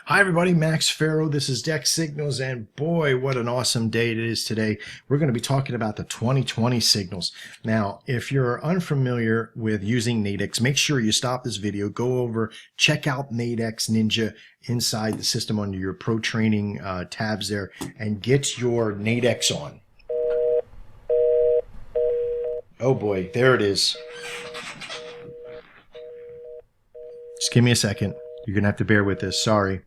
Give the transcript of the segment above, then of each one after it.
Hi everybody, Max Farrow. This is Dex Signals, and boy, what an awesome day it is today. We're going to be talking about the 2020 signals. Now, if you're unfamiliar with using Nadex, make sure you stop this video, go over, check out Nadex Ninja inside the system under your Pro Training tabs there, and get your Nadex on. Oh boy, there it is. Just give me a second. You're going to have to bear with this. Sorry.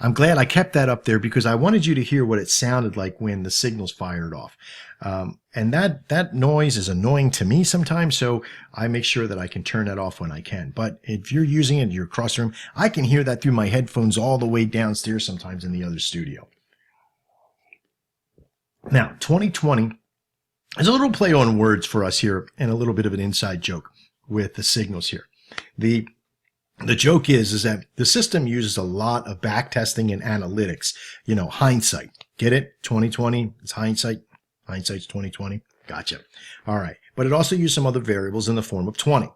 I'm glad I kept that up there because I wanted you to hear what it sounded like when the signals fired off. And that noise is annoying to me sometimes, so I make sure that I can turn that off when I can. But if you're using it in your crossroom, I can hear that through my headphones all the way downstairs sometimes in the other studio. Now, 2020 is a little play on words for us here and a little bit of an inside joke with the signals here. The joke is that the system uses a lot of back testing and analytics, hindsight. Get it? 2020, it's hindsight. Hindsight's 2020. Gotcha. All right. But it also uses some other variables in the form of 20.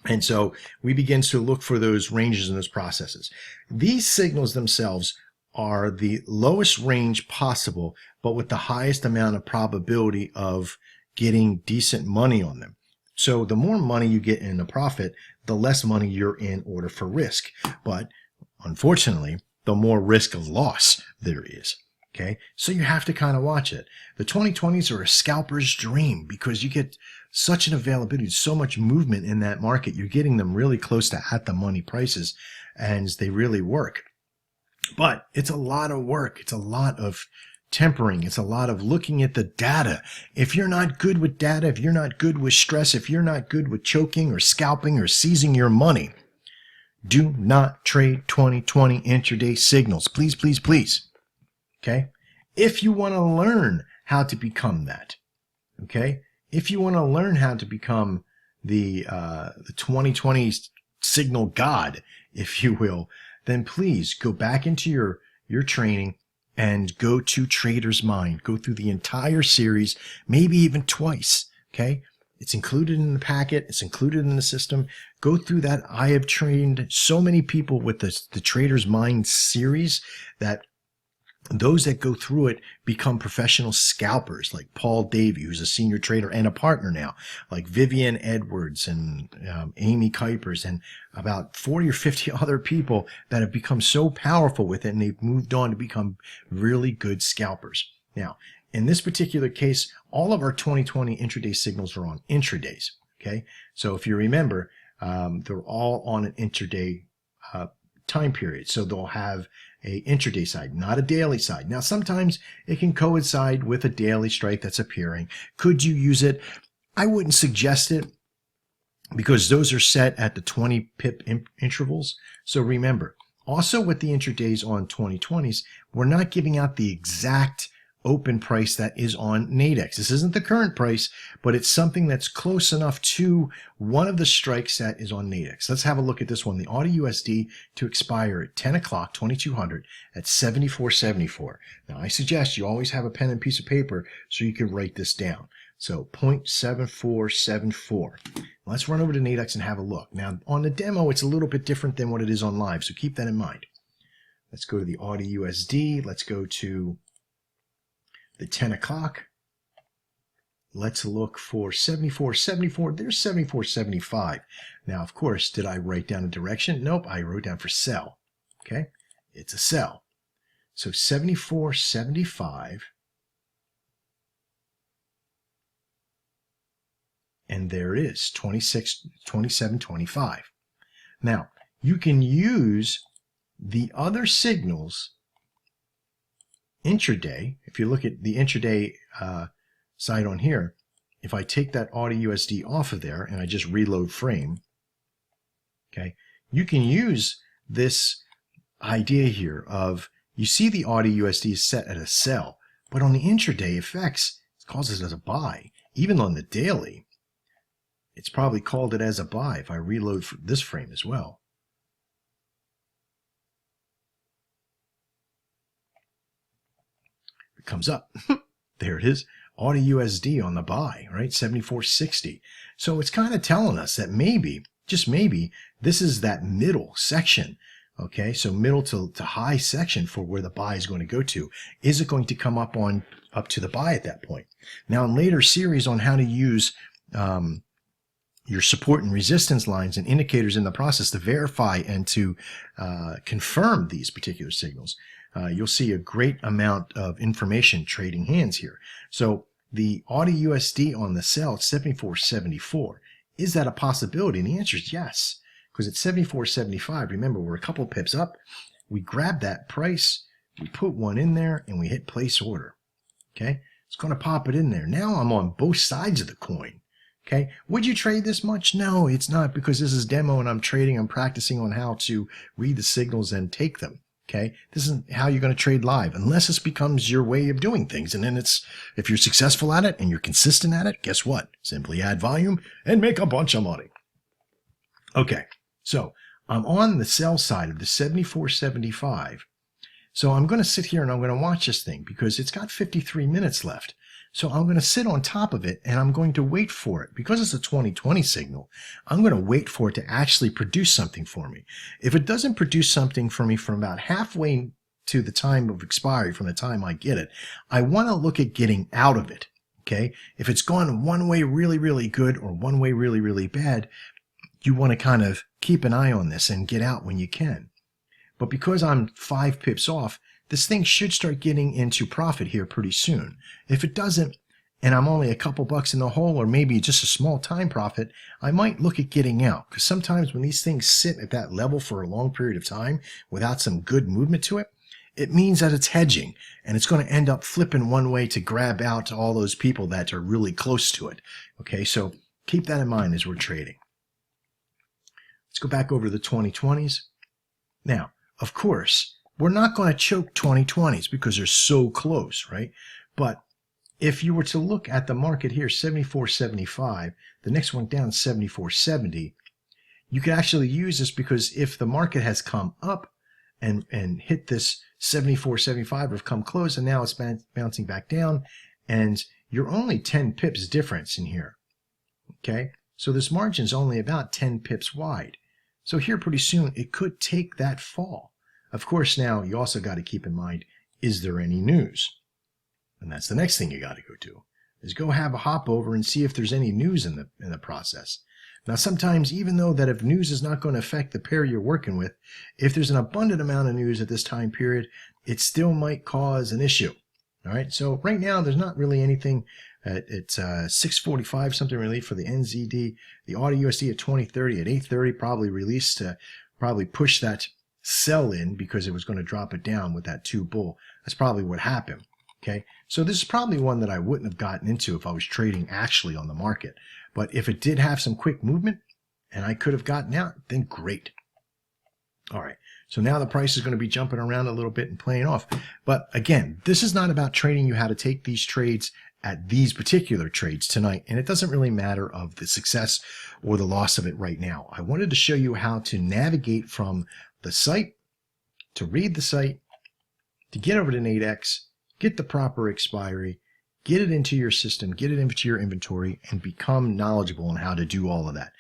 And so we begin to look for those ranges and those processes. These signals themselves are the lowest range possible, but with the highest amount of probability of getting decent money on them. So the more money you get in a profit, the less money you're in order for risk. But unfortunately, the more risk of loss there is. Okay, so you have to kind of watch it. The 2020s are a scalper's dream because you get such an availability, so much movement in that market. You're getting them really close to at the money prices, and they really work. But it's a lot of work. It's a lot of tempering. It's a lot of looking at the data. If you're not good with data, if you're not good with stress, if you're not good with choking or scalping or seizing your money, do not trade 2020 intraday signals. Please, please, please. Okay? If you want to learn how to become that, okay? If you want to learn how to become the 2020 signal god, if you will, then please go back into your training and go to Trader's Mind. Go through the entire series, maybe even twice, okay? It's included in the packet. It's included in the system. Go through that. I have trained so many people with the Trader's Mind series that those that go through it become professional scalpers, like Paul Davey, who's a senior trader and a partner now, like Vivian Edwards and Amy Kuipers, and about 40 or 50 other people that have become so powerful with it, and they've moved on to become really good scalpers. Now, in this particular case, all of our 2020 intraday signals are on intradays. Okay, so if you remember, they're all on an intraday time period. So they'll have a intraday side, not a daily side. Now, sometimes it can coincide with a daily strike that's appearing. Could you use it? I wouldn't suggest it because those are set at the 20 pip intervals. So remember, also with the intradays on 2020s, we're not giving out the exact open price that is on Nadex. This isn't the current price, but it's something that's close enough to one of the strikes that is on Nadex. Let's have a look at this one. The AUD/USD to expire at 10 o'clock, 2200 at 74.74. Now, I suggest you always have a pen and piece of paper so you can write this down. So 0.7474. Let's run over to Nadex and have a look. Now, on the demo, it's a little bit different than what it is on live, so keep that in mind. Let's go to the AUD/USD. Let's go to the 10 o'clock. Let's look for 74.74. There's 74.75. Now, of course, did I write down a direction? Nope, I wrote down for sell. Okay, it's a sell. So 74.75. And there it is, 27.25. Now, you can use the other signals intraday. If you look at the intraday side on here, if I take that AUD/USD off of there and I just reload frame, okay, you can use this idea here of, you see the AUD/USD is set at a sell, but on the intraday effects, it calls it as a buy. Even on the daily, it's probably called it as a buy if I reload this frame as well. It comes up. There it is. AUD/USD on the buy, right? 74.60. So it's kind of telling us that maybe, just maybe, this is that middle section Okay, so middle to high section for where the buy is going to go to. Is it going to come up to the buy at that point? Now, in later series on how to use your support and resistance lines and indicators in the process to verify and to confirm these particular signals, you'll see a great amount of information trading hands here. So the AUD USD on the sell at 74.74. Is that a possibility? And the answer is yes. Because at 74.75, remember, we're a couple pips up. We grab that price, we put one in there, and we hit place order. Okay, it's going to pop it in there. Now I'm on both sides of the coin. Okay, would you trade this much? No, it's not, because this is demo and I'm trading. I'm practicing on how to read the signals and take them. Okay, this isn't how you're going to trade live unless this becomes your way of doing things. And then if you're successful at it and you're consistent at it, guess what? Simply add volume and make a bunch of money. Okay. So I'm on the sell side of the 74.75. So I'm going to sit here and I'm going to watch this thing because it's got 53 minutes left. So I'm going to sit on top of it and I'm going to wait for it. Because it's a 2020 signal, I'm going to wait for it to actually produce something for me. If it doesn't produce something for me from about halfway to the time of expiry, from the time I get it, I want to look at getting out of it. Okay? If it's gone one way really, really good or one way really, really bad, you want to kind of keep an eye on this and get out when you can. But because I'm 5 pips off, this thing should start getting into profit here pretty soon. If it doesn't, and I'm only a couple bucks in the hole or maybe just a small time profit, I might look at getting out. Because sometimes when these things sit at that level for a long period of time without some good movement to it, it means that it's hedging and it's going to end up flipping one way to grab out all those people that are really close to it. Okay, so keep that in mind as we're trading. Let's go back over to the 2020s. Now, of course, we're not going to choke 2020s because they're so close, right? But if you were to look at the market here, 74.75, the next one down 74.70, you could actually use this because if the market has come up and hit this 74.75 or have come close and now it's bouncing back down and you're only 10 pips difference in here, okay? So this margin is only about 10 pips wide. So here pretty soon it could take that fall. Of course, now you also got to keep in mind, is there any news? And that's the next thing you got to go do, is go have a hop over and see if there's any news in the process. Now sometimes, even though that if news is not going to affect the pair you're working with, if there's an abundant amount of news at this time period, it still might cause an issue. All right, so right now there's not really anything. It's 645 something relief for the NZD. The AUD USD at 2030 at 830 probably released to probably push that sell in because it was going to drop it down with that 2 bull. That's probably what happened. Okay, so this is probably one that I wouldn't have gotten into if I was trading actually on the market. But if it did have some quick movement and I could have gotten out, then great. All right, so now the price is going to be jumping around a little bit and playing off. But again, this is not about training you how to take these trades at these particular trades tonight, and it doesn't really matter of the success or the loss of it right now. I wanted to show you how to navigate from the site, to read the site, to get over to Nadex, get the proper expiry, get it into your system, get it into your inventory, and become knowledgeable on how to do all of that.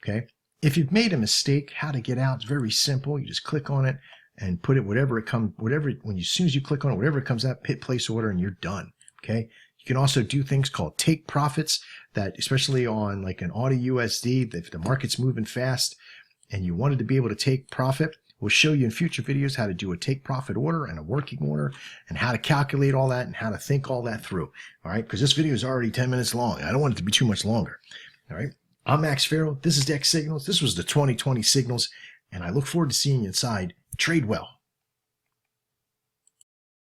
Okay? If you've made a mistake, how to get out is very simple. You just click on it and put it as soon as you click on it, whatever it comes up, hit place order and you're done. Okay? You can also do things called take profits that, especially on like an AUD USD, if the market's moving fast and you wanted to be able to take profit, we'll show you in future videos how to do a take profit order and a working order and how to calculate all that and how to think all that through. All right, because this video is already 10 minutes long. I don't want it to be too much longer. All right, I'm Max Farrell. This is Dex Signals. This was the 2020 Signals, and I look forward to seeing you inside. Trade well.